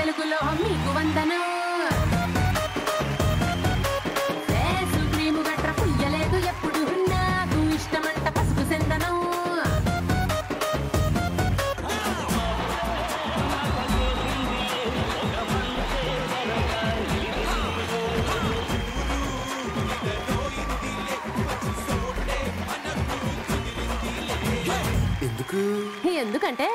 తెలుగులో మీకు వందనం ఫేసు క్రీము గట్ర పుయ్యలేదు ఎప్పుడు నాకు ఇష్టమంట పసుపు సెందనం ఎందుకంటే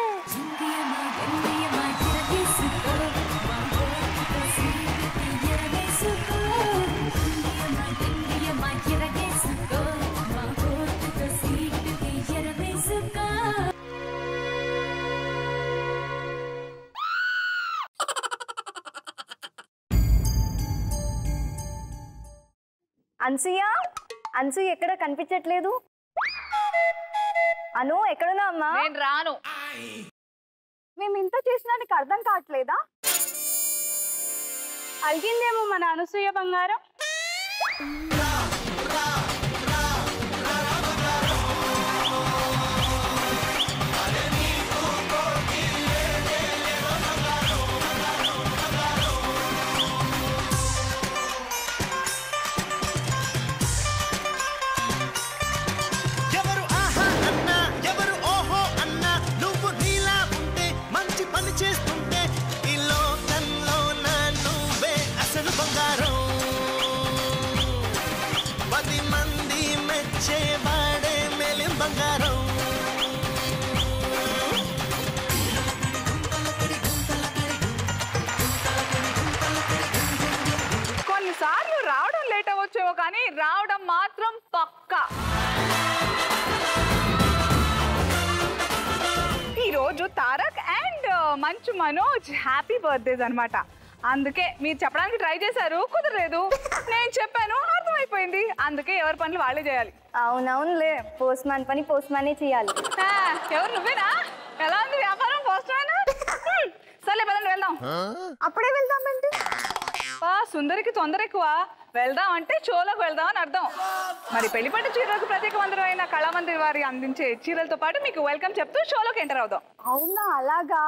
అన్సూయ ఎక్కడ కనిపించట్లేదు. అను ఎక్కడున్నా అమ్మా? నేను రాను. మేము ఇంత చేసినా నీకు అర్థం కావట్లేదా? అడిగిందేమో మన అనసూయ బంగారం. కొన్నిసార్లు రావడం లేట్ అవ్వచ్చేమో కానీ రావడం మాత్రం పక్కా. ఈరోజు Tarak and Manchu Manoj happy birthdays అనమాట. అందుకే మీరు చెప్పడానికి ట్రై చేశారు, కుదరలేదు. నేను చెప్పాను, అర్థమైపోయింది. అందుకే ఎవరి పనులు వాళ్ళే చేయాలి. అవునవునులే, పోస్ట్ మ్యాన్ పని పోస్ట్ మ్యానే చేయాలి. ఎవరు నువ్వేనా? ఎలా ఉంది వ్యాపారం? Post man. సర్లే పదండి వెళ్దాం. అప్పుడే వెళ్దామండి. సుందరికి తొందర ఎక్కువ. వెళ్దాం అంటే షోలోకి వెళ్దాం అని అర్థం. మరి పెళ్లిపట్టు చీరలకు ప్రత్యేక మందిరమైన కళామందిర్ వారి అందించే చీరలతో పాటు మీకు వెల్కమ్ చెప్తూ షోలోకి ఎంటర్ అవుదాం. అవునా? అలాగా?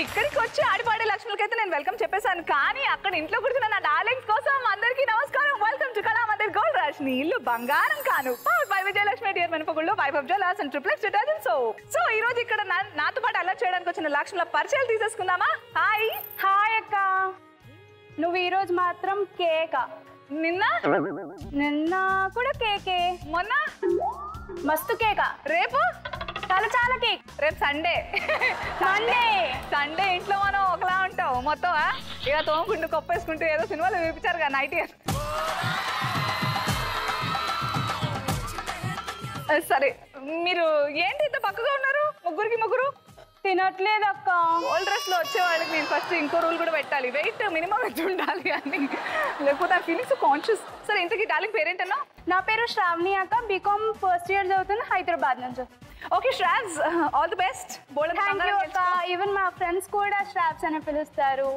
ఇక్కడికి వచ్చి ఆడిపాడే లక్ష్మికైతే నేను వెల్కమ్ చెప్పేశాను. కానీ అక్కడ ఇంట్లో కూర్చున్న నా డార్లింగ్స్ కోసం అందరికీ నమస్కారం. Welcome to Kalamandir gold rush. నీ ఇల్లు బంగారం కాను. బై విజయలక్ష్మి డియర్ మెనపగుళ్ళు, బై ఆఫ్ జలాస్ and Triplex detergent soap. So ఈ రోజు ఇక్కడ నాతో పాటు అలా చేయడానికి వచ్చిన లక్ష్మిల పరిచయాలు తీసేసుకుందామా? హాయ్. హాయ్ అక్క. నువ్వు ఈ రోజు మాత్రం కేక. నిన్న కూడా కేకే. మొన్న మస్తు కేక. రేపు చాలా చాలా కేక్. రేపు సండే. సండే ఇంట్లో మనం ఒకలా ఉంటాం మొత్తం. ఇక తోముకుంటూ కొప్పేసుకుంటూ ఏదో సినిమాలు చూపించారు కదా నైట్. సరే, మీరు ఏంటి ఇంత పక్కగా ఉన్నారు? ముగ్గురు తినట్లేదు అక్క. ఓల్డ్ డ్రెస్ లో వచ్చే వాళ్ళకి నేను ఫస్ట్ ఇంకో రూల్ కూడా పెట్టాలి. వెయిట్ మినిమం ఎంత ఉండాలి అని, లేకపోతే ఆ ఫీలింగ్స్ కాన్షియస్. సరే, ఇంతకీ డార్లింగ్ పేరేంటన్నా? నా పేరు శ్రావణి అక్క. బీకామ్ ఫస్ట్ ఇయర్ చదువుతున్నా, హైదరాబాద్ నుంచి. Okay Shravs, all the best. Even మా ఫ్రెండ్స్ కూడా శ్రావ్స్ అని పిలుస్తారు.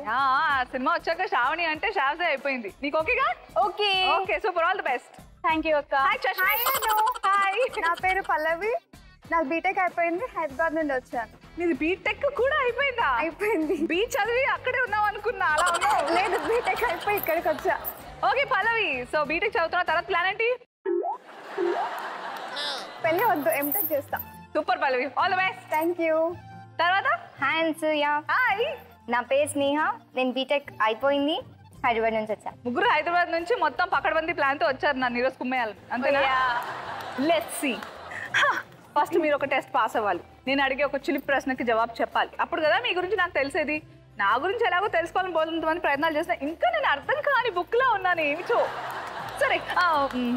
సినిమా వచ్చాక శ్రావణి అంటే శ్రావ్సే అయిపోయింది. నీకు ఓకేగా? Okay okay, super, all the best. Thank you అక్క. హాయ్, నా పేరు పల్లవి. నాకు బీటెక్ అయిపోయింది, హైదరాబాద్ నుండి వచ్చాను. నీది బీటెక్ కూడా అయిపోయిందా? అయిపోయింది. చదివి అక్కడే ఉన్నావు అనుకున్నా. అలా ఉన్నావు? లేదు, బీటెక్ అయిపోయి ఇక్కడికి వచ్చా. ఓకే పల్లవి, సో బీటెక్ చదువుతున్న తర్వాత ప్లాన్ ఏంటి? పెళ్లి వద్దు, ఎంటెక్ చేస్తా. Super Pallavi, all the best. Thank you. తర్వాత హాయ్ అన్సూయ. హాయ్, నా పేరు స్నేహ. నేను బీటెక్ అయిపోయింది, హైదరాబాద్ నుంచి వచ్చా. ముగ్గురు హైదరాబాద్ నుంచి మొత్తం పకడ్బందీ ప్లాన్ తో వచ్చారు నన్ను ఈరోజు కుమ్మేయాలి, అంతేనా? Let's see. ఫస్ట్ మీరు ఒక టెస్ట్ పాస్ అవ్వాలి. నేను అడిగే ఒక చిలిపి ప్రశ్నకి జవాబు చెప్పాలి. అప్పుడు కదా మీ గురించి నాకు తెలిసేది. నా గురించి ఎలాగో తెలుసుకోవాలని బోధంతమంది ప్రయత్నాలు చేసిన, ఇంకా నేను అర్థం కాని బుక్లో ఉన్నాను ఏమిచో. సరే,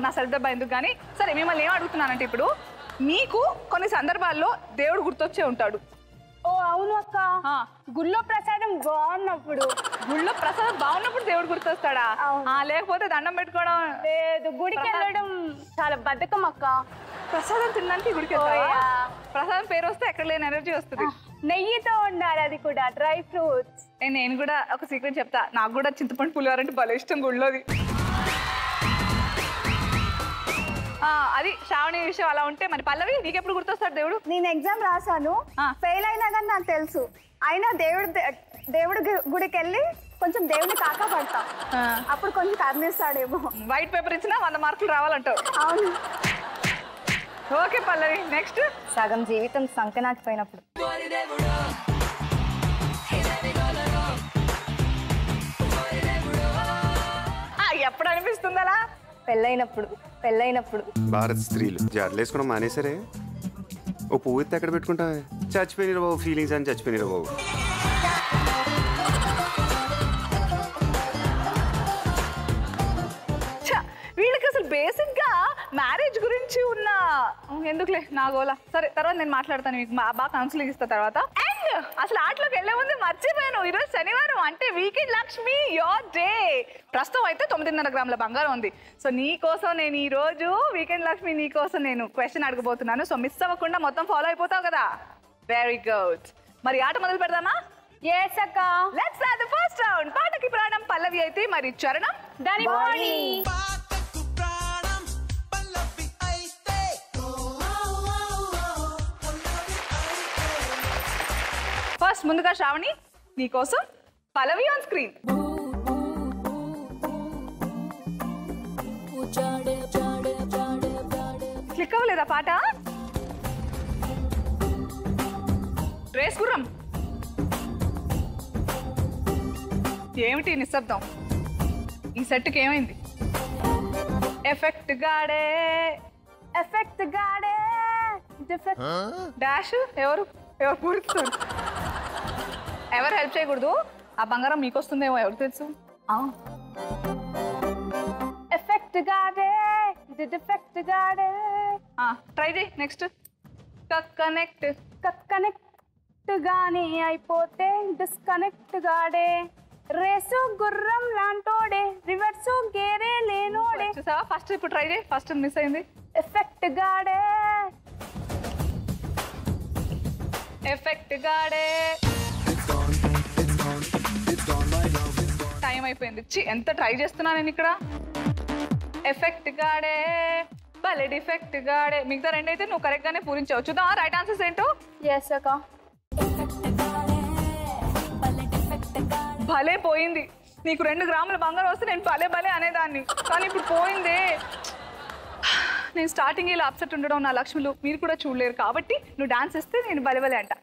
నా సరిదబ్బా ఎందుకు కానీ. సరే, మిమ్మల్ని ఏం అడుగుతున్నానంటే, ఇప్పుడు మీకు కొన్ని సందర్భాల్లో దేవుడు గుర్తొచ్చే ఉంటాడు. ఓ అవును అక్క, గుళ్ళో ప్రసాదం బాగున్నప్పుడు. గుళ్ళో ప్రసాదం బాగున్నప్పుడు దేవుడు గుర్తొస్తాడా? లేకపోతే దండం పెట్టుకోవడం లేదు, గుడికి వెళ్ళడం చాలా బద్ధకం అక్క. ప్రసాదం తినడానికి గుడికి ప్రసాదం పేరు వస్తే ఎక్కడ లేని ఎనర్జీ వస్తుంది. నెయ్యితో ఉండాలి, అది కూడా డ్రై ఫ్రూట్స్. నేను కూడా ఒక సీక్రెట్ చెప్తా, నాకు కూడా చింతపండు పులిహోర అంటే భలే ఇష్టం గుళ్ళోది. అది శ్రావణి విషయం అలా ఉంటే. మరి పల్లవి నీకెప్పుడు గుర్తొస్తాడు దేవుడు? నేను ఎగ్జామ్ రాసాను, ఫెయిల్ అయినా కానీ నాకు తెలుసు. అయినా దేవుడు గుడికి వెళ్ళి కొంచెం దేవుడిని కాకా పడతా, అప్పుడు కొంచెం కర్ణిస్తాడేమో. వైట్ పేపర్ ఇచ్చినా 100 మార్కులు రావాలంటావు. అవును. ఓకే పల్లవి, నెక్స్ట్. సగం జీవితం సంకనాకిపోయినప్పుడు. ఎప్పుడు అనిపిస్తుంది అలా? పెళ్ళైనప్పుడు. భారత్ స్త్రీలు జడలేసుకోవడం మానేసరే. ఓ పువ్వు ఎత్తి ఎక్కడ పెట్టుకుంటా? చచ్చిపోయినరా బాబు, ఫీలింగ్స్ అని చచ్చిపోయినరా బాబు. వీళ్ళకి అసలు బేసిక్ గా మ్యారేజ్ గురించి ఉన్న ఎందుకులే నా గోలా. సరే, తర్వాత నేను మాట్లాడతాను, మీకు బాగా కౌన్సిలింగ్ ఇస్తా తర్వాత. అండ్ అసలు ఆటలోకి వెళ్ళే ముందు మర్చిపోయాను, ఈరోజు శనివారం అంటే వీకెండ్ లక్ష్మి యోర్ డే. ప్రస్తుతం అయితే 9.5 గ్రాముల బంగారం ఉంది. సో నీ కోసం నేను ఈ రోజు వీకెండ్ లక్ష్మి నీ కోసం నేను క్వశ్చన్ అడగబోతున్నాను. సో మిస్ అవ్వకుండా మొత్తం ఫాలో అయిపోతావు కదా? Very good. మరి ఆట మొదలు పెడదామా? yes అక్క. Let's start the first round. పాటకి ప్రాణం పల్లవి అయితే మరి చరణం దాని బాడీ. ఫస్ట్ ముందుగా శ్రావణి నీకోసం పల్లవి ఆన్ స్క్రీన్. క్లిక్ అవ్వలేదా పాట? రేస్ గుర్రం. ఏమిటి నిశ్శబ్దం? ఈ సెట్కి ఏమైంది? ఎఫెక్ట్ గాడే డాష్. ఎవరు పూడుస్తారు? ఎవరు హెల్ప్ చేయకూడదు. ఆ బంగారం మీకు వస్తుందేమో, ఎవరు తెలుసు? ట్రై చేయి. నెక్స్ట్ కనెక్ట్ గానే అయిపోతే డిస్కనెక్ట్ గాడే. రేసు గుర్రం లాంటోడే, రివర్స్ గేరే లేనోడే. చూసావా? ఫస్ట్ ఇప్పుడు ట్రై చేయి. ఫస్ట్ మిస్ అయింది. ఎఫెక్ట్ గాడే టైం అయిపోయింది. ఎంత ట్రై చేస్తున్నా నేను ఇక్కడ. ఎఫెక్ట్ గాడే భలే డిఫెక్ట్ గాడే. మిగతా రెండైతే నువ్వు కరెక్ట్ గానే పూరించావు. చూద్దామా రైట్ ఆన్సర్స్ ఏంటో? yes అక్క. భలే పోయింది. నీకు 2 గ్రాముల బంగారం వస్తే నేను భలే అనేదాన్ని, కానీ ఇప్పుడు పోయిందే. నేను స్టార్టింగ్ ఇలా అప్సెట్ ఉండడం నా లక్ష్ములు మీరు కూడా చూడలేరు, కాబట్టి నువ్వు డాన్స్ ఇస్తే నేను భలే అంట.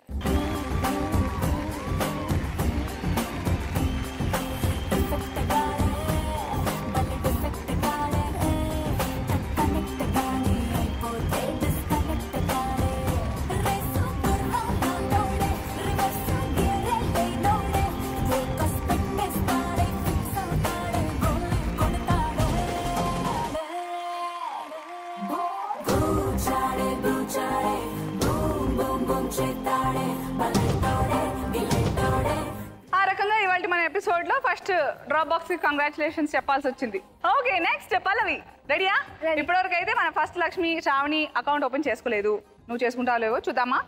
ఆ రకంగా ఇవాళ మన ఎపిసోడ్ లో ఫస్ట్ డ్రాప్ బాక్స్ కి కంగ్రాచులేషన్స్ చెప్పాల్సి వచ్చింది. ఓకే, నెక్స్ట్ పల్లవి రెడీయా? ఇప్పటివరకు అయితే మన first Lakshmi Sravani account open చేసుకోలేదు. నువ్వు చేసుకుంటావు లేవో చూద్దామా?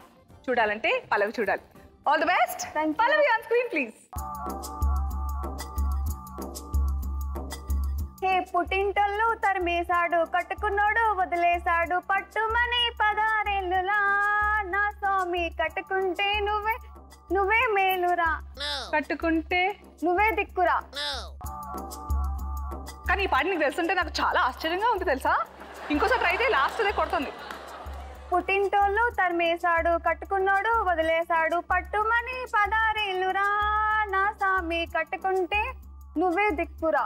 చూడాలంటే పల్లవి చూడాలి. All the best. Pallavi on screen please. Hey పుట్టింటోళ్ళు తరిమేశాడు, కట్టుకున్నోడు వదిలేశాడు, పట్టుమని 16 ఏళ్ళులా నా స్వామి కట్టుకుంటే నువ్వే మేలురా, కట్టుకుంటే నువ్వే దిక్కురా. కానీ ఈ పాట నీకు తెలుసుంటే నాకు చాలా ఆశ్చర్యంగా ఉంది తెలుసా. ఇంకోసారి ట్రై చేయి, లాస్ట్ అదే కొడుతుంది. పుట్టింటోళ్ళు తరిమేశాడు, కట్టుకున్నోడు వదిలేశాడు, పట్టుమని 16 ఏళ్ళురా నా స్వామి కట్టుకుంటే నువ్వే దిక్కురా.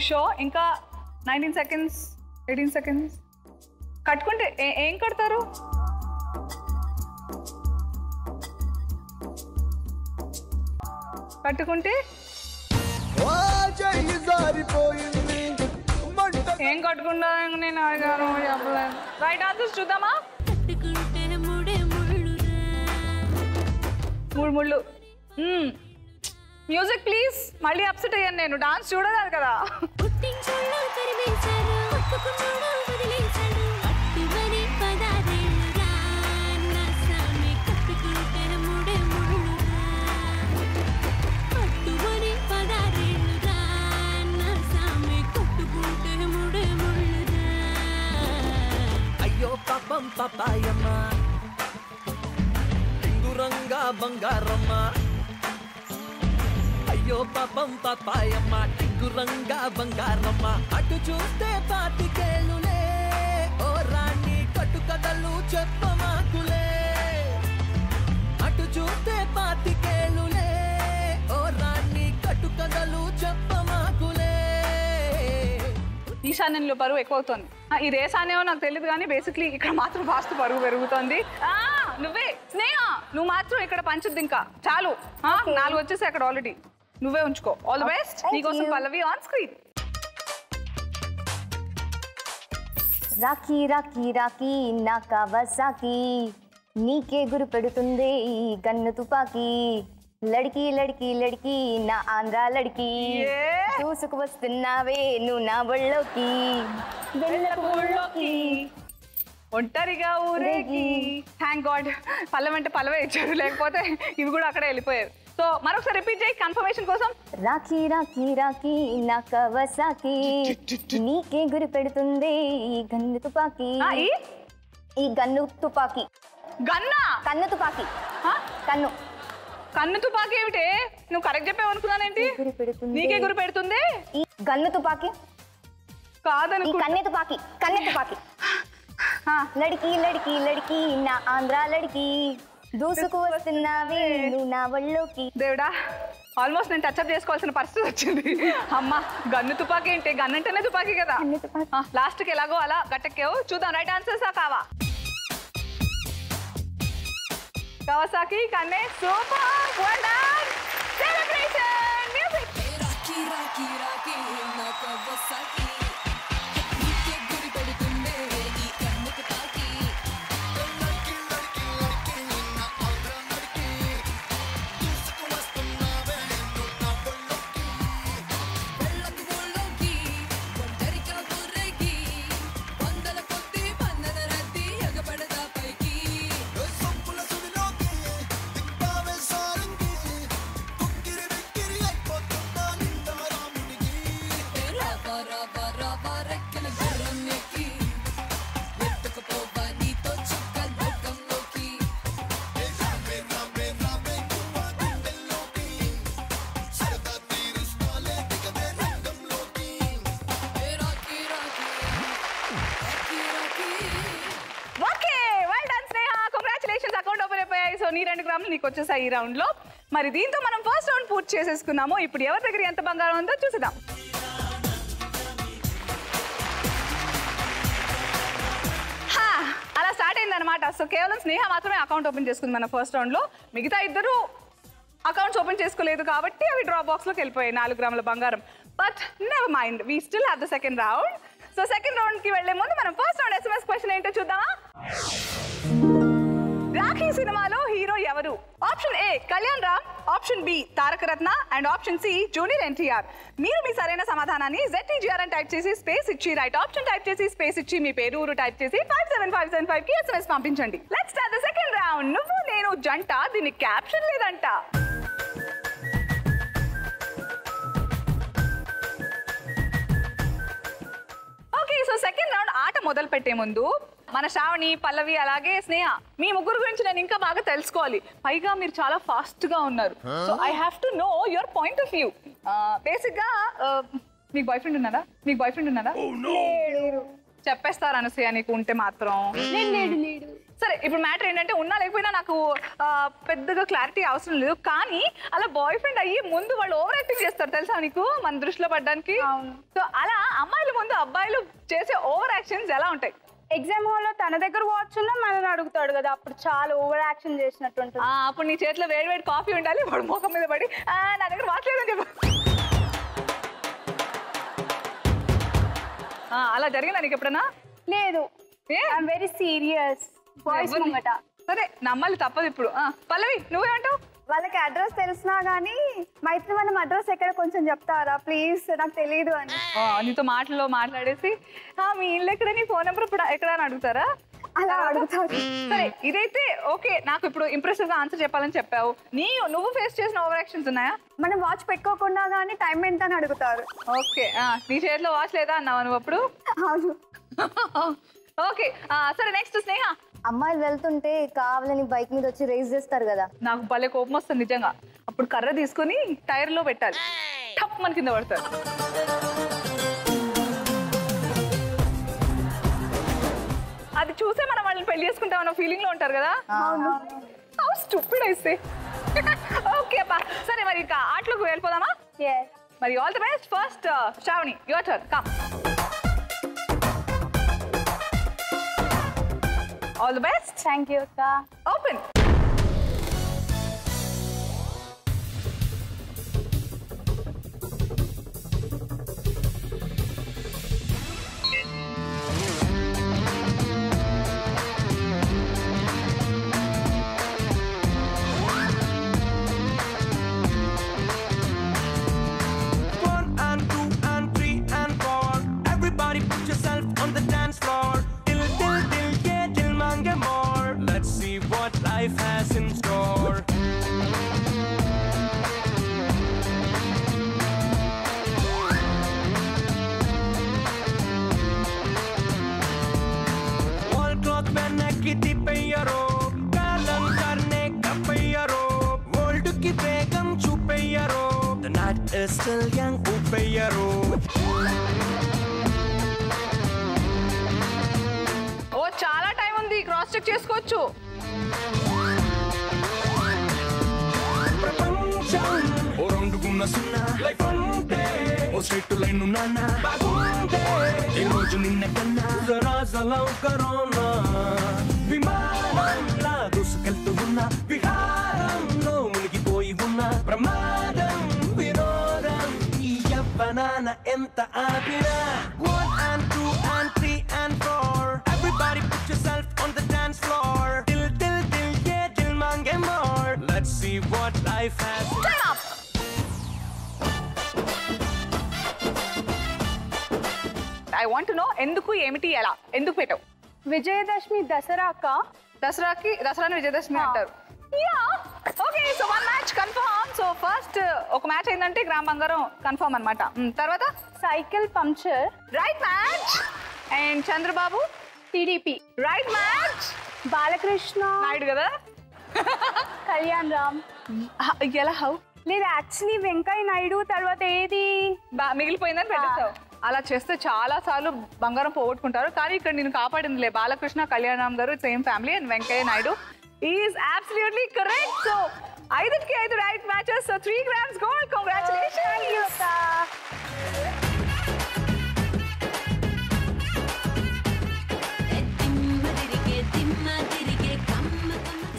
షో ఇంకా 19 seconds 18 seconds. కట్టుకుంటే ఏం కడతారు? కట్టుకుంటే ఏం కట్టుకుంటా నేను అడిగాను. రైట్ ఆన్సర్స్ చూద్దామా? కట్టుకుంటే ముడే ముళ్ళురా మూడు ముళ్ళు మ్యూజిక్ ప్లీజ్. మళ్ళీ అప్సెట్ అయ్యాను నేను, డాన్స్ చూడదాను కదా. అయ్యో పాపం పాపాయమ్మ టింగురంగా బంగారమ్మ అయ్యో పాపం పాపాయమ్మ టింగురంగా బంగారమ్మ అటు చూస్తే పాతికేళ్ళులే ఓ రాణి కట్టు కథలు చెప్పమాకులే అటు చూస్తే పాతికేళ్ళులే ఓ రాణి కట్టు కథలు చెప్పమాకులే. ఈశాన్యంలో బరువు ఎక్కువ అవుతుంది. ఇది ఏ సాన్యమో నాకు తెలియదు కానీ బేసిక్లీ ఇక్కడ మాత్రం ఫాస్ట్ బరువు పెరుగుతుంది. నువ్వే స్నేహ, నువ్వు మాత్రం ఇక్కడ పంచుద్ది ఇంకా చాలు. 4 వచ్చేసి అక్కడ ఆల్రెడీ. నువ్వే ఉంచుకో. All the best. నీకోసం పల్లవి ఆన్ స్క్రీన్. రాఖీ రాఖీ రాఖీ నా కవసాకి నీకే గురి పెడుతుంది గన్ను తుపాకి లడికి లడికి లడికి నా ఆంధ్ర లడికి చూసుకు వస్తున్నావే నువ్వు నా బళ్ళోకి ఒంటరిగా ఊరేగి. థ్యాంక్ గాడ్ పల్లె అంటే పల్లవే ఇచ్చారు, లేకపోతే ఇవి కూడా అక్కడే వెళ్ళిపోయారు. సో మరొకసారి రిపీట్ చేయి కన్ఫర్మేషన్ కోసం. రాఖీ రాఖీ రాఖీ నా కవసాకి నీకే గురి పెడుతుంది ఈ గన్ను తుపాకి ఈ గన్ను తుపాకి గన్నా కన్ను తుపాకి కన్ను కన్ను తుపాకి ఏమిటి? నువ్వు కరెక్ట్ చెప్పావు అనుకున్నానేంటి? నీకే గురి పెడుతుంది ఈ గన్ను తుపాకి కాదని. కన్నె తుపాకి కన్నె తుపాకి లడికి లడికి లడికి నా ఆంధ్ర లడికి దూసుకు వస్తున్నావే నువ్వు నా ఒళ్ళోకి. దేవుడా, ఆల్మోస్ట్ నేను టచ్అప్ చేసుకోవాల్సిన పరిస్థితి వచ్చింది. అమ్మ గన్ను తుపాకి ఏంటి? గన్ అంటేనే తుపాకి కదా. లాస్ట్కి ఎలాగో అలా గట్టెక్కావు. చూద్దాం రైట్ ఆన్సర్సా కావా? కవాసాకి కన్నే super. Well done. Celebration music. Rakhi Rakhi Rakhi నా కవసాకి నీకే గురి పెడుతుందే ఈ కన్ను తుపాకి లడికి లడికి లడికి నా ఆంధ్ర లడికి దూసుకు వస్తున్నావే నువ్వు నా ఒళ్ళోకి వెళ్ళకు ఒళ్ళోకి ఒంటరిగా ఊరేగి వందల కొద్ది బంధన రద్ది ఎగబడదా పైకి సొంపుల సుడిలోకి దింపావే సారంగి కుక్కిరి బిక్కిరి అయిపోతున్నా నిండా రాముడికి రాబా రాబా రాబా రెక్కల గుర్రం ఎక్కి ఎత్తుకుపోవా నీతో చుక్క లోకంలోకి రావే రావే రావే గువ్వా గుండెల్లోకి సరదా తీరుస్తాలే దిగవే రంగంలోకి Rakhi Rakhi Rakhi Rakhi. Okay well done Sneha, congratulations. Account open అయిపోయాయి. సో నీ 2 గ్రాములు నీకు వచ్చేసాయి ఈ రౌండ్ లో. మరి దీంతో మనం ఫస్ట్ రౌండ్ పూర్తి చేసేసుకున్నాము. ఇప్పుడు ఎవరి దగ్గర ఎంత బంగారం ఉందో చూసేద్దాం. అలా స్టార్ట్ అయిందనమాట. సో కేవలం స్నేహ మాత్రమే అకౌంట్ ఓపెన్ చేసుకుంది మన ఫస్ట్ రౌండ్ లో. మిగతా ఇద్దరు అకౌంట్స్ ఓపెన్ చేసుకోలేదు కాబట్టి అవి డ్రా బాక్స్ లోకి వెళ్ళిపోయాయి 4 గ్రాముల బంగారం. But never mind, we still have the second round. So second round కి వెళ్లే ముందు మనం ఫస్ట్ రౌండ్ SMS క్వశ్చన్ ఏంటో చూద్దామా? రాఖీ సినిమాలో హీరో ఎవరు? Option A Kalyan Ram, option B Taraka Ratna and option C junior NTR. మీరు మీ సరైన సమాధానాన్ని ZTGR అని టైప్ చేసి స్పేస్ ఇచ్చి రైట్ ఆప్షన్ టైప్ చేసి స్పేస్ ఇచ్చి మీ పేరు ఊరు టైప్ చేసి 57575 కి SMS పంపించండి. Let's start the second round. నువ్వు నేను జంట, దీని క్యాప్షన్ లేదంట. ఓకే, సో సెకండ్ రౌండ్ ఆట మొదలు పెట్టే ముందు మన శ్రావణి, పల్లవి అలాగే స్నేహ మీ ముగ్గురు గురించి నేను ఇంకా బాగా తెలుసుకోవాలి. పైగా మీరు చాలా ఫాస్ట్ గా ఉన్నారు. So I have to know your point of view. Basic గా మీకు బాయ్ ఫ్రెండ్ ఉన్నారా? మీకు బాయ్ ఫ్రెండ్ ఉన్నారా? చెప్పేస్తారు అనసూయ నీకు ఉంటే మాత్రం. సరే, ఇప్పుడు మ్యాటర్ ఏంటంటే ఉన్నా లేకపోయినా నాకు పెద్దగా క్లారిటీ అవసరం లేదు. కానీ అలా బాయ్ ఫ్రెండ్ అయ్యి ముందు వాళ్ళు ఓవర్ యాక్టింగ్ చేస్తారు తెలుసా నీకు, మన దృష్టిలో పడ్డానికి. సో అలా అమ్మాయిల ముందు అబ్బాయిలు చేసే ఓవర్ యాక్షన్స్ ఎలా ఉంటాయి? ఎగ్జామ్ హాల్లో తన దగ్గర వాచ్ ఉన్నా మనల్ని అడుగుతాడు కదా, అప్పుడు చాలా ఓవర్ యాక్షన్ చేసినట్టు ఉంటుంది. అప్పుడు నీ చేతిలో వేడి వేడి కాఫీ ఉండాలి, వాడు ముఖం మీద పడి నా దగ్గర వాచ్ లేదని చెప్పు. అలా జరిగిందా నీకు ఎప్పుడన్నా? లేదు, వెరీ సీరియస్ బాయ్స్ ముంగట. సరే నమ్మాలి తప్పదు ఇప్పుడు. పల్లవి నువ్వేమంటావు? వాళ్ళకి అడ్రస్ తెలిసినా కానీ మైత్రి మనం అడ్రస్ ఎక్కడ కొంచెం చెప్తారా ప్లీజ్, నాకు తెలియదు అని. నీతో మాటల్లో మాట్లాడేసి మీ ఇల్లు ఎక్కడ, నీ ఫోన్ నెంబర్ ఇప్పుడు ఎక్కడ అని అడుగుతారా? అలా అడుగుతారు. సరే ఇదైతే ఓకే, నాకు ఇప్పుడు ఇంప్రెసివ్ గా ఆన్సర్ చెప్పాలని చెప్పావు. నువ్వు ఫేస్ చేసిన ఓవర్ యాక్షన్స్ ఉన్నాయా? మనం వాచ్ పెట్టుకోకుండా కానీ టైం ఎంత అని అడుగుతారు. ఓకే, నీ చేతిలో వాచ్ లేదా అన్నావా నువ్వు అప్పుడు? అవును. ఓకే సరే నెక్స్ట్ స్నేహ. అమ్మాయిలు వెళ్తుంటే కావాలని బైక్ మీద వచ్చి రేస్ చేస్తారు కదా. నాకు భలే కోపం వస్తుంది నిజంగా. అప్పుడు కర్ర తీసుకుని టైర్ లో పెట్టాలి, టప్ మన కింద పడతారు. అది చూసే మనం వాళ్ళని పెళ్లి చేసుకుంటామన్న ఫీలింగ్ లో ఉంటారు కదా. హౌ స్టూపిడ్ అయితే. ఓకే అబ్బా సరే మరి ఇంకా ఆటలోకి వెళ్ళిపోదామా? మరి all the best. First Sravani your turn, come. All the best. Thank you అక్క. Open. Life has in store. Wall clock पहने की तिपैयरो, कालन करने का पैयरो, world की बेगम छुपैयरो, the night is still young upैयरो. ఓ చాలా టైం ఉంది, క్రాస్ చెక్ చేసుకోవచ్చు. ఓ రౌండుకున్న సున్నా లైఫ్ అంటే ఓ స్ట్రైట్ లైన్ ఉన్నానా బాగుంటే ఈ రోజు నిన్న కన్నా రాజలవు కరోనా విమానంలా దూసుకెళ్తూ ఉన్నా విహారంలో మునిగిపోయి ఉన్నా ప్రమాదం విరోధం ఈ యవ్వనాన ఎంత ఆపినా 1 and 2 and 3 and 4 everybody put yourself on the dance floor till yeah till mange more let's see what life has. Time up. I want to know ఎందుకు ఏమిటి ఎలా ఎందుకు పెట్టావు? విజయదశమి దసరా అక్క. దసరాని విజయదశమి అంటారు. Yeah okay so one match confirm. So first ఒక match అయిందంటే gram బంగారం కన్ఫర్మ్ అన్నమాట. తర్వాత cycle puncture. Right match. And Chandrababu TDP. Right match. Balakrishna Naidu కదా. కళ్యాణ్ రామ్. ఎలా హౌ లేదు యాక్చువల్లీ వెంకయ్య నాయుడు తర్వాత ఏది మిగిలిపోయిందని పెట్టేస్తావు. అలా చేస్తే చాలా సార్లు బంగారం పోగొట్టుకుంటారు. కానీ ఇక్కడ నేను కాపాడిందిలే. Balakrishna Kalyan Ram garu same family and Venkaiah Naidu is absolutely correct. So 5కి 5 right matches. So 3 grams gold. Congratulations.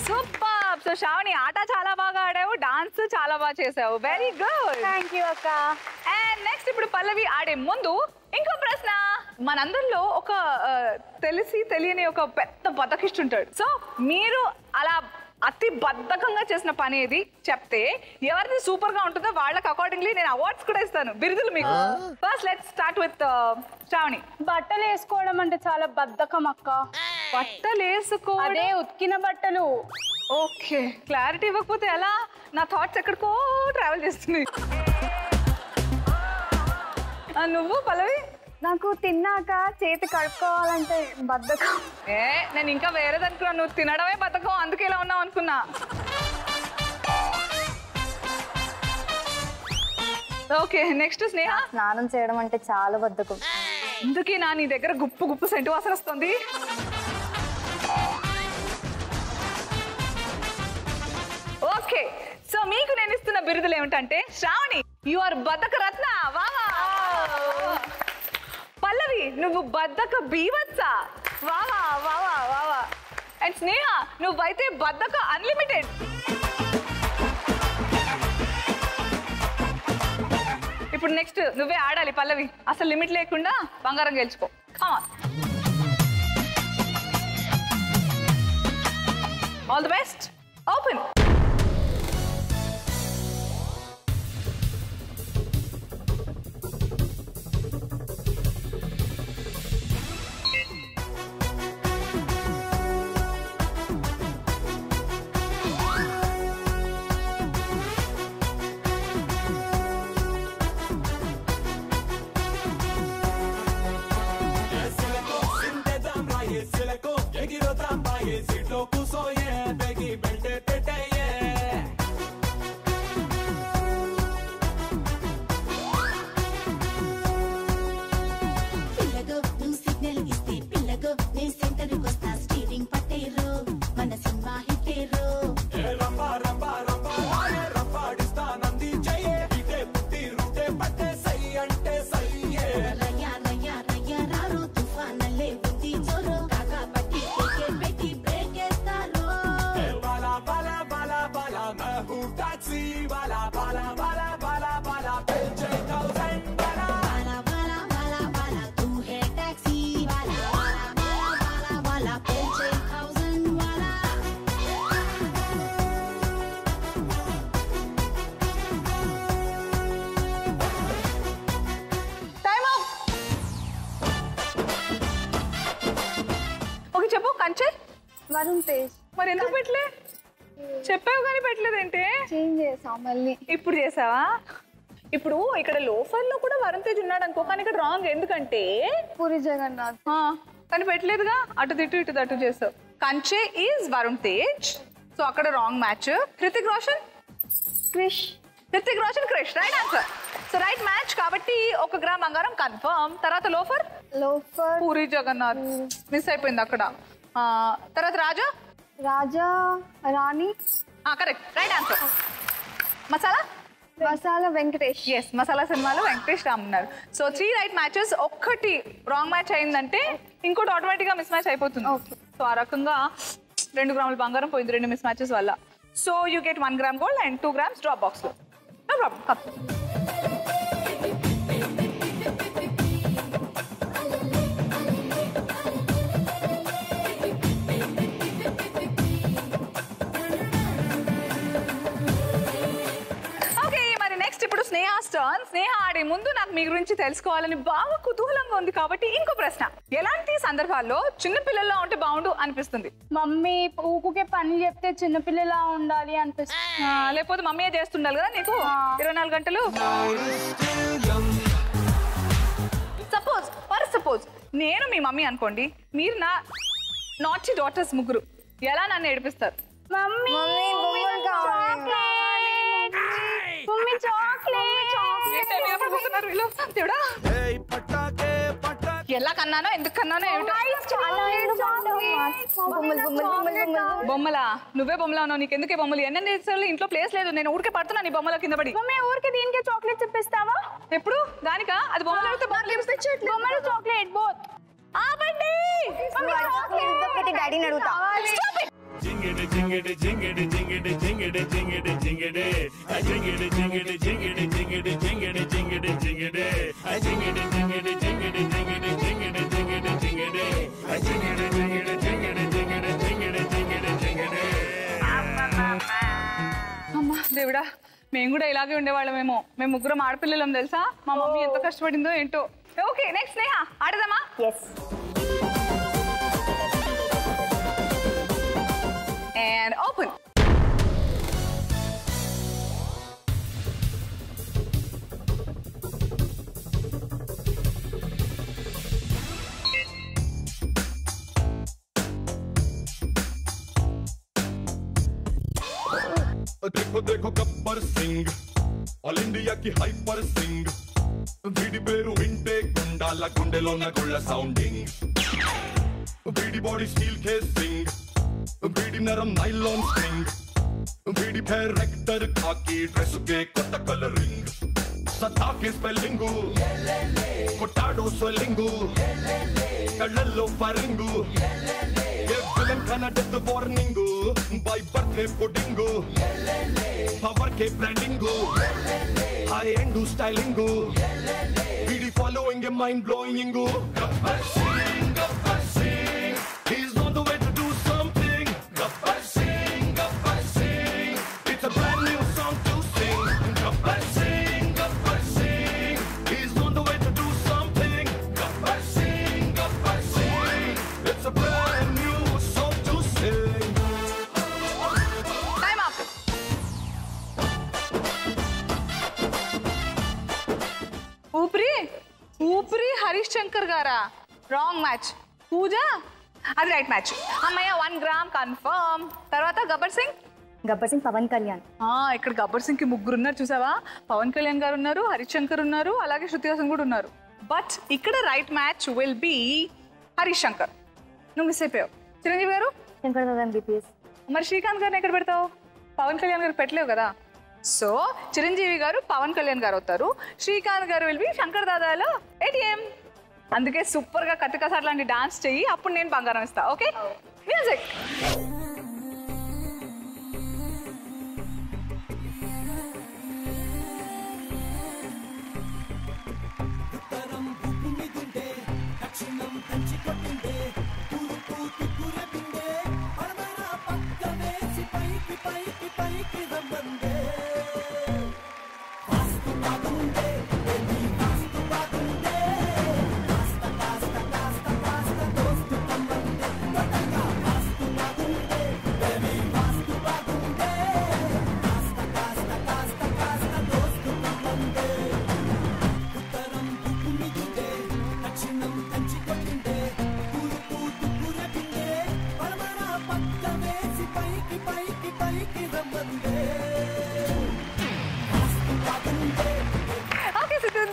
Super. So Sravani ఆట చాలా బాగా ఆడావు, డాన్స్ చాలా బాగా చేసావు. Very good. థ్యాంక్ యూ అక్క. అండ్ నెక్స్ట్ ఇప్పుడు పల్లవి ఆడే ముందు ఇంకో ప్రశ్న. మనందరిలో ఒక తెలిసి తెలియని ఒక పెద్ద బద్దకిస్తుంటాడు. సో మీరు అలా అతి బద్ధకంగా చేసిన పని ఏది చెప్తే ఎవరిది సూపర్ గా ఉంటుందో వాళ్ళకి అకార్డింగ్లీ నేను అవార్డ్స్ కూడా ఇస్తాను, బిరుదులు మీకు. First let's start with Sravani. బట్టలు వేసుకోవడం అంటే చాలా బద్ధకం అక్క. బట్టలు వేసుకో అదే ఉతికిన బట్టలు. ఓకే క్లారిటీ ఇవ్వకపోతే ఎలా? నా థాట్స్ ఎక్కడికో ట్రావెల్ చేస్తుంది. నువ్వు పల్లవి? నాకు తిన్నాక చేతి కడుక్కోవాలంటే బద్ధకం. నేను ఇంకా వేరేది అనుకున్నా, నువ్వు తినడమే బద్ధకం అందుకే ఇలా ఉన్నావు అనుకున్నా. ఓకే నెక్స్ట్ స్నేహ. స్నానం చేయడం అంటే చాలా బద్ధకం. అందుకే నా నీ దగ్గర గుప్పు గుప్పు సెంటు వాసన వస్తుంది. ఓకే సో మీకు నేను ఇస్తున్న బిరుదులు ఏమిటంటే శ్రావణి యు ఆర్ బద్ధక రత్న. వావా. పల్లవి నువ్వు బద్ధక బీవత్స. వావా వావా వావా. అండ్ స్నేహ నువ్వైతే బద్ధక అన్లిమిటెడ్. ఇప్పుడు నెక్స్ట్ నువ్వే ఆడాలి పల్లవి. అసలు లిమిట్ లేకుండా బంగారం గెలుచుకో. All the best. Open. Cinema హిట్టేరో రయ్యా రయ్యా రయ్యా రారో తుఫానల్లే ఉంది జోరో కాకా పట్టి కేకే పెట్టి బ్రేక్ వేస్తారో బాలా బాలా బాలా బాలా తూ హే టాక్సీ వాలా బాలా బాలా బాలా బాలా పెంచే 1000 వాలా టైమ్ అవుట్. ఓకే చెప్పు కంచె. వరుణ్ తేజ్ మరి ఎందుకు పెట్టలే? చెప్పావు కానీ పెట్టలేదేంటి? చేంజ్ చేసాం మళ్ళీ. ఇప్పుడు చేసావా? ఇప్పుడు ఇక్కడ లోఫర్ లో కూడా వరుణ్ తేజ్ ఉన్నాడు అనుకో, కానీ ఇక్కడ రాంగ్. ఎందుకంటే పూరి జగన్నాథ్. కానీ పెట్టలేదుగా, అటు తిట్టు ఇటు తట్టు చేస్తావు. కంచె ఈజ్ వరుణ్ తేజ్, సో అక్కడ wrong match. Hrithik Roshan Krrish. Hrithik Roshan Krrish right answer. So right match కాబట్టి 1 గ్రామ్ బంగారం కన్ఫర్మ్. తర్వాత లోఫర్ లోఫర్ పూరి జగన్నాథ్ మిస్ అయిపోయింది అక్కడ. తర్వాత Raja Raja Rani. Correct right answer. Masala Masala Venkatesh. Yes, Masala సినిమాలో వెంకటేష్ రామ్ ఉన్నారు. So 3 right matches. ఒక్కటి రాంగ్ మ్యాచ్ అయిందంటే ఇంకోటి ఆటోమేటిక్ గా మిస్ మ్యాచ్ అయిపోతుంది. సో ఆ రకంగా 2 గ్రాముల బంగారం పోయింది 2 మిస్ మ్యాచెస్ వల్ల. So you get 1 gram gold and 2 grams drop box లో. No problem. ఇప్పుడు స్నేహ టర్న్. స్నేహ ఆడే ముందు నాకు మీ గురించి తెలుసుకోవాలని బాగా కుతూహలంగా ఉంది కాబట్టి ఇంకో ప్రశ్న. ఎలాంటి సందర్భాల్లో చిన్న పిల్లల్లో ఉంటే బాగుండు అనిపిస్తుంది? మమ్మీ ఊకుకే పని చెప్తే చిన్నపిల్లలా ఉండాలి అనిపిస్తుంది. లేకపోతే మమ్మీ చేస్తుండాలి కదా నీకు 24 గంటలు. సపోజ్ నేను మీ మమ్మీ అనుకోండి, మీరు నా నాటి డాటర్స్ ముగ్గురు, ఎలా నన్ను ఏడిపిస్తారు? మమ్మీ ఎలా కన్నానో ఎందుకు కన్నానో ఏమిటో. బొమ్మలా? నువ్వే బొమ్మలా ఉన్నావు. నీకు ఎందుకే బొమ్మలు? ఎన్ని ఇంట్లో ప్లేస్ లేదు, నేను ఊరికే పడుతున్నా నీ బొమ్మల కింద పడి. మమ్మీ ఊరికే దీనికే చాక్లెట్ చెప్పిస్తావా? ఎప్పుడు దానికా? అది బొమ్మలు అడిగితే బొమ్మలు చాక్లెట్ బోత్. డాడీని అడుగుతా. Jingity jingity jingity jingity jingity jingity jingity I jingity jingity jingity jingity jingity jingity jingity I jingity jingity jingity jingity jingity jingity jingity I jingity jingity jingity jingity jingity jingity jingity అమ్మా దేవుడా, మేము కూడా ఇలాగే ఉండేవాళ్ళమేమో. మేము ముగ్గురం ఆడపిల్లలం తెలుసా? మా mummy ఎంత కష్టపడిందో ఏంటో. ఓకే నెక్స్ట్ స్నేహ ఆడదామా? ఎస్. And open. देखो देखो गब्बर सिंह ऑल इंडिया की हाइपर सिंह వీడి పేరు వింటే గుండాల గుండెలోన గుళ్ళ సౌండింగ్ వీడి బాడీ స్టీల్ కేసింగ్ వీడి నరం నైలాన్ స్ట్రింగ్ వీడి డైరెక్టర్ కాకి డ్రెస్ కే కొత్త కలరింగ్ సత్తా కే స్పెల్లింగ్ కొట్టాడో స్వెల్లింగ్ కళ్ళల్లో ఫరింగ్ విలన్ కన death warning by birthday pudding power k branding high end styling really following a mind blowing Gabbar Singh he's on the way to do something Gabbar Singh it's a brand new song to sing Gabbar Singh he's on the way to do something Gabbar Singh it's a brand new song to sing Time up. ఊపిరి హరీష్ శంకర్ గారా? Wrong match. పూజ అది right match. అమ్మయ్య 1 gram confirm. తర్వాత గబ్బర్ సింగ్ పవన్ కళ్యాణ్. ఇక్కడ గబ్బర్ సింగ్ కి ముగ్గురు ఉన్నారు చూసావా? పవన్ కళ్యాణ్ గారు ఉన్నారు, హరీష్ శంకర్ ఉన్నారు, అలాగే శృతి హాసన్ కూడా ఉన్నారు. బట్ ఇక్కడ right match will be Harish Shankar. నువ్వు మిస్ అయిపోయావు. చిరంజీవి గారు? శంకర్ దాదా ఎంబీబీఎస్. మరి శ్రీకాంత్ గారిని ఎక్కడ పెడతావు? పవన్ కళ్యాణ్ గారు పెట్టలేవు కదా. సో చిరంజీవి గారు పవన్ కళ్యాణ్ గారు అవుతారు, శ్రీకాంత్ గారు వెళ్ళి శంకర్ దాదాలో ATM. అందుకే సూపర్ గా కత్తికసాట్ లాంటి డాన్స్ చెయ్యి, అప్పుడు నేను బంగారం ఇస్తా. Okay, music.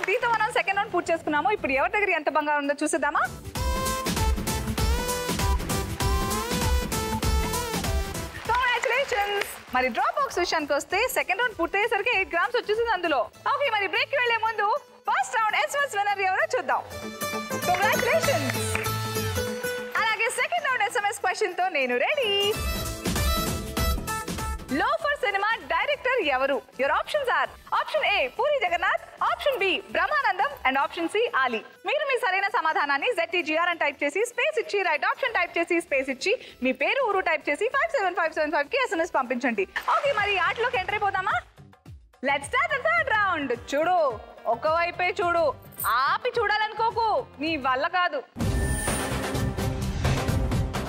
దీంతో మనం సెకండ్ రౌండ్ పూర్తి చేసుకున్నాము. ఇప్పుడు ఎవరి దగ్గర ఎంత బంగారం ఉందో చూసేద్దామా? కంగ్రాచులేషన్స్. మరి డ్రాప్ బాక్స్ విషయానికి వస్తే సెకండ్ రౌండ్ పూర్తయ్యేసరికి 8 grams వచ్చేసింది అందులో. ఓకే, మరి బ్రేక్ కి వెళ్లే ముందు ఫస్ట్ రౌండ్ SMS విన్నర్ ఎవరో చూద్దాం. కంగ్రాచులేషన్స్. అలాగే సెకండ్ రౌండ్ SMS క్వశ్చన్ తో నేను రెడీ. లోఫర్ సినిమా డైరెక్టర్ ఎవరు? Your options are option A Puri Jagannadh, option B Brahmanandam and option C Ali. మీరు మీ సరైన సమాధానాన్ని ZTGR అని టైప్ చేసి స్పేస్ ఇచ్చి రైట్ ఆప్షన్ టైప్ చేసి స్పేస్ ఇచ్చి మీ పేరు ఊరు టైప్ చేసి 57575 కి SMS పంపించండి. ఓకే, మరి ఆటలోకి ఎంటర్ అయిపోదామా? Let's start the third round. చూడు, ఒకవైపే చూడు, ఆపి చూడాలనుకోకు, నీ వల్ల కాదు.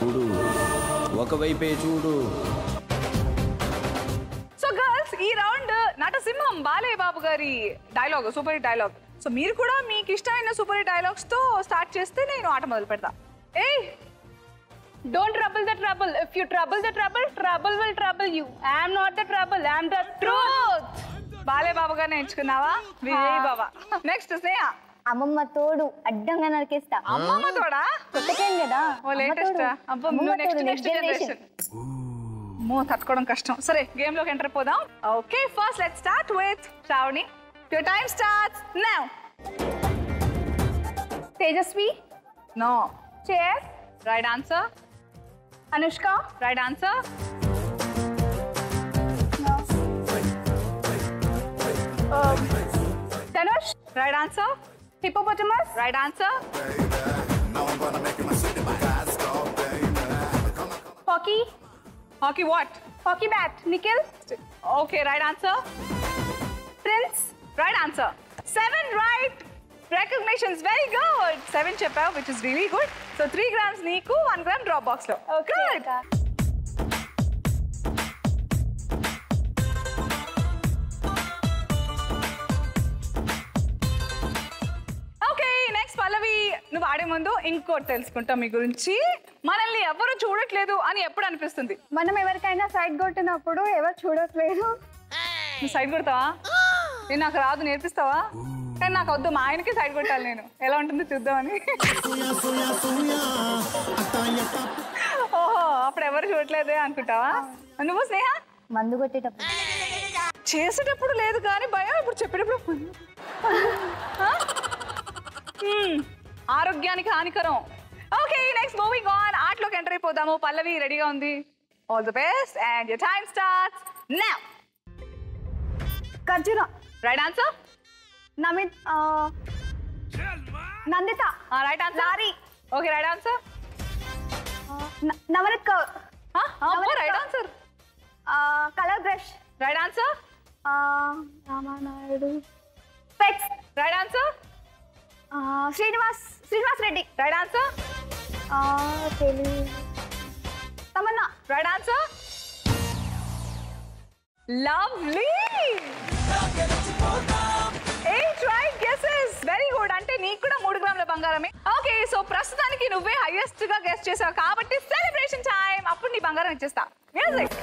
చూడు, ఒకవైపే చూడు. సో గర్ల్స్, ఈ రౌండ్ నటసింహం బాలయ్య బాబు గారి dialogue, super hit dialogue. So మీరు కూడా మీకు ఇష్టమైన సూపర్ హిట్ డైలాగ్స్ తో స్టార్ట్ చేస్తే నేను ఆట మొదలు పెడతా. ఏయ్, Don't trouble the trouble. If you trouble the trouble, trouble will trouble you. I am not the trouble. I am the truth. Balayya Babu గారు నేర్చుకున్నావా? విజయ్ బాబా. నెక్స్ట్ స్నేహ. అమ్మమ్మ తోడు అడ్డంగా నరికేస్తా. అమ్మమ్మ తోడా? కొత్త ట్రెండ్ కదా. ఓ లేటెస్ట్. అబ్బో, నెక్స్ట్ జనరేషన్. మో తట్టుకోవడం కష్టం. సరే, గేమ్ లోకి ఎంటర్ పోదాం. Okay, first let's start with Sravani. Your time starts now. Tejasvi. No. Chair. Right answer. Anushka. Right answer. Tanush. Right answer. Hippopotamus. Right answer. Hockey. Hockey what? Hockey bat. Nikhil. Okay, right answer. Prince. Right answer. 7 right recognitions, very good. 7 చెప్పావు, which is really good. So 3 grams నీకు, 1 gram drop box లో. Okay. Okay, next పల్లవి, నువ్వు ఆడే ముందు ఇంకోటి తెలుసుకుంటాం మీ గురించి. మనల్ని ఎవరు చూడట్లేదు అని ఎప్పుడు అనిపిస్తుంది? మనం ఎవరికైనా సైడ్ కొట్టినప్పుడు ఎవరు చూడట్లేదు. నువ్వు సైడ్ కొడతావా? నేను నాకు రాదు, నేర్పిస్తావా? కానీ నాకు వద్దు, మా ఆయనకి సైడ్ కొట్టాలి నేను. ఎలా ఉంటుందో చూద్దామని. ఓహో, అప్పుడు ఎవరు చూడట్లేదే అనుకుంటావా? నువ్వు స్నేహ? మందు కొట్టేటప్పుడు. చేసేటప్పుడు లేదు కానీ భయం, ఇప్పుడు చెప్పేటప్పుడు ఆరోగ్యానికి హానికరం. Okay, next moving on. ఆటలోకి ఎంటర్ అయిపోదాము. పల్లవి రెడీగా ఉంది. All the best and your time starts now. ఖర్జూర. Right answer. Namit. Nanditha. Right answer. Lorry. Okay, right answer. Navneet Kaur. Right answer. Colour brush. Right answer. Ramanaidu. Specs. Right answer. Srinivas Reddy. Right answer. Tamannaah. Right answer. Lovely. 8 right guesses. Very good. అంటే నీకు కూడా 3 గ్రాముల బంగారమే. Okay, so ప్రస్తుతానికి నువ్వే highest గా guess చేసావు కాబట్టి సెలబ్రేషన్ టైం. అప్పుడు నీ బంగారం ఇచ్చేస్తా. Music.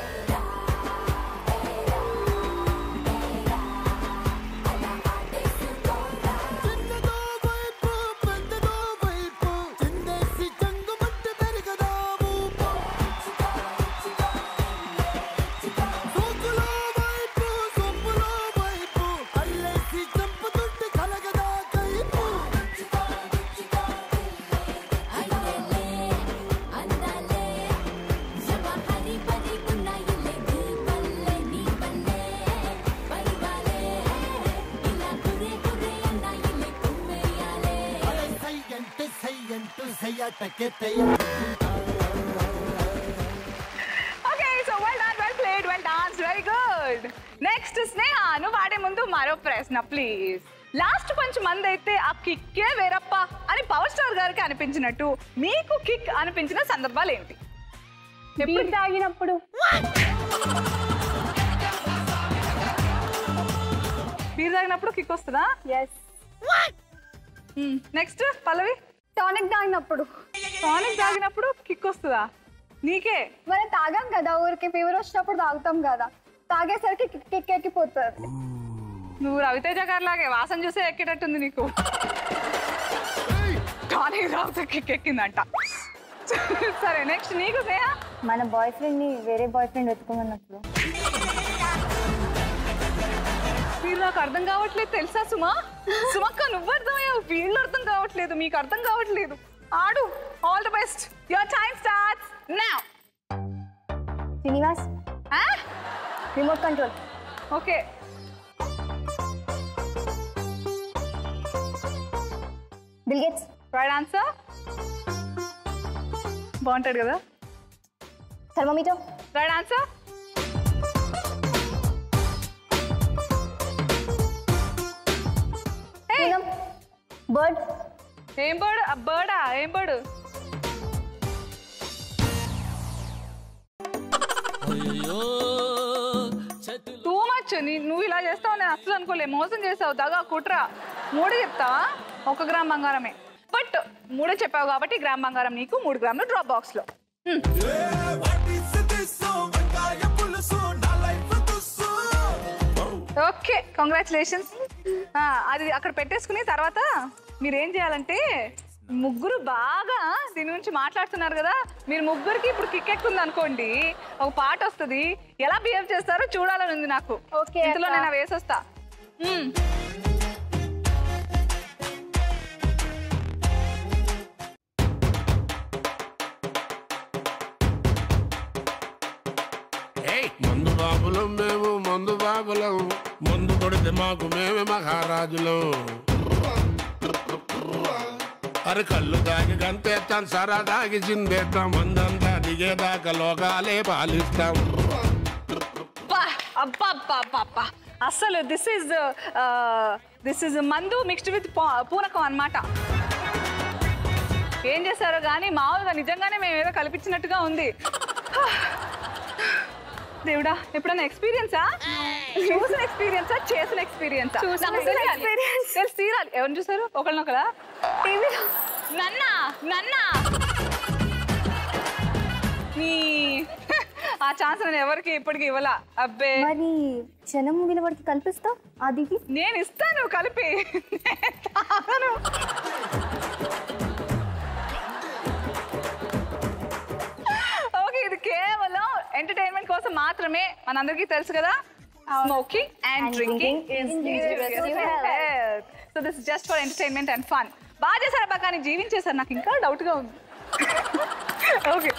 Okay, so well done, well played, well danced, very good. Next, Sneha, నువ్వు వాడే ముందు మరో ప్రశ్న ప్లీజ్. లాస్ట్ కొంచెం మంది అయితే ఆ కిక్కే వేరప్ప అని పవర్ స్టార్ గారికి అనిపించినట్టు మీకు కిక్ అనిపించిన సందర్భాలు ఏంటి? బీర్ తాగినప్పుడు. బీర్ తాగినప్పుడు కిక్ వస్తుందా? ఎస్. నెక్స్ట్ పల్లవి. టానిక్ తాగినప్పుడు. టానిక్ తాగినప్పుడు కిక్ వస్తుందా నీకే? మరి తాగాం కదా, ఊరికి ఫీవర్ వచ్చినప్పుడు తాగుతాం కదా, తాగేసరికి కిక్ ఎక్కిపోతుంది. నువ్వు రవితేజ గారి లాగే వాసన చూసే ఎక్కేటట్టుంది నీకు. టానిక్ తాగితే కిక్ ఎక్కిందంట. సరే నెక్స్ట్ నీకు స్నేహ. మన బాయ్ ఫ్రెండ్ ని వేరే బాయ్ ఫ్రెండ్ వెతుకోమన్నప్పుడు. మీరు నాకు అర్థం కావట్లేదు తెలుసా సుమా? సుమక్క నువ్వు అర్థమయ్యావు, వీళ్ళు అర్థం కావట్లేదు, మీకు అర్థం కావట్లేదు. ఆడు. All the best. Your time starts now. Srinivas remote control. Okay. Bill gates. Right answer. బాగుంటాడు కదా. థర్మోమీటర్. Right answer. బర్డ్. ఏం బర్డ్? బర్డా? ఏం బర్డ్? Too much. నువ్వు ఇలా చేస్తావు నేను అసలు అనుకోలే. మోసం చేసావు, దగా కుట్ర. 3 చెప్తావా? 1 గ్రామ్ బంగారమే. బట్ 3 చెప్పావు కాబట్టి గ్రామ్ బంగారం నీకు, 3 గ్రాములు డ్రాప్ బాక్స్ లో. Okay, congratulations. అది అక్కడ పెట్టేసుకుని తర్వాత మీరేం చేయాలంటే, ముగ్గురు బాగా దీని గురించి మాట్లాడుతున్నారు కదా, మీరు ముగ్గురికి ఇప్పుడు కిక్ ఎక్కుంది అనుకోండి, ఒక పాట వస్తుంది, ఎలా బిహేవ్ చేస్తారో చూడాలని ఉంది నాకు. ఓకే, ఇందులో నేను వేసొస్తా. మందు బాబులం మేము, మందు బాబులం, మందు కొడితే మాకు మేమే మహారాజులం. అరే కళ్ళు తాగి గంతేస్తాం, సరా తాగి చిందేస్తాం, మందంతా దిగేదాకా లోకాలే పాలిస్తాం. అబ్బా అసలు దిస్ ఇస్ మందు మిక్స్డ్ విత్ పూనకం అన్నమాట. ఏం చేశారో కానీ మామూలుగా నిజంగానే మేము ఏదో కల్పించినట్టుగా ఉంది. దేవుడా, ఎప్పుడన్నా ఎక్స్పీరియన్సా? చూసిన ఎక్స్పీరియన్సా, చేసిన ఎక్స్పీరియన్సా? తెలిసి తీరాలి. ఎవరిని చూసారు ఒకళ్ళనొకలా? టీవీలో. నన్నా ఆ ఛాన్స్ నేను ఎవరికి ఇప్పటికి ఇవ్వలా. అబ్బే, మరి క్షణం మూవీలో వాడికి కల్పిస్తావు? అది నేను ఇస్తాను కలిపి. ఓకే, ఇది కేవలం ఎంటర్టైన్మెంట్ కోసం మాత్రమే. మనందరికీ తెలుసు కదా, smoking and drinking is injurious to health. So this is just for entertainment and fun. బాగా చేశారు అబ్బా, కానీ జీవించేశారు. నాకు ఇంకా డౌట్ గా ఉంది. ఓకే,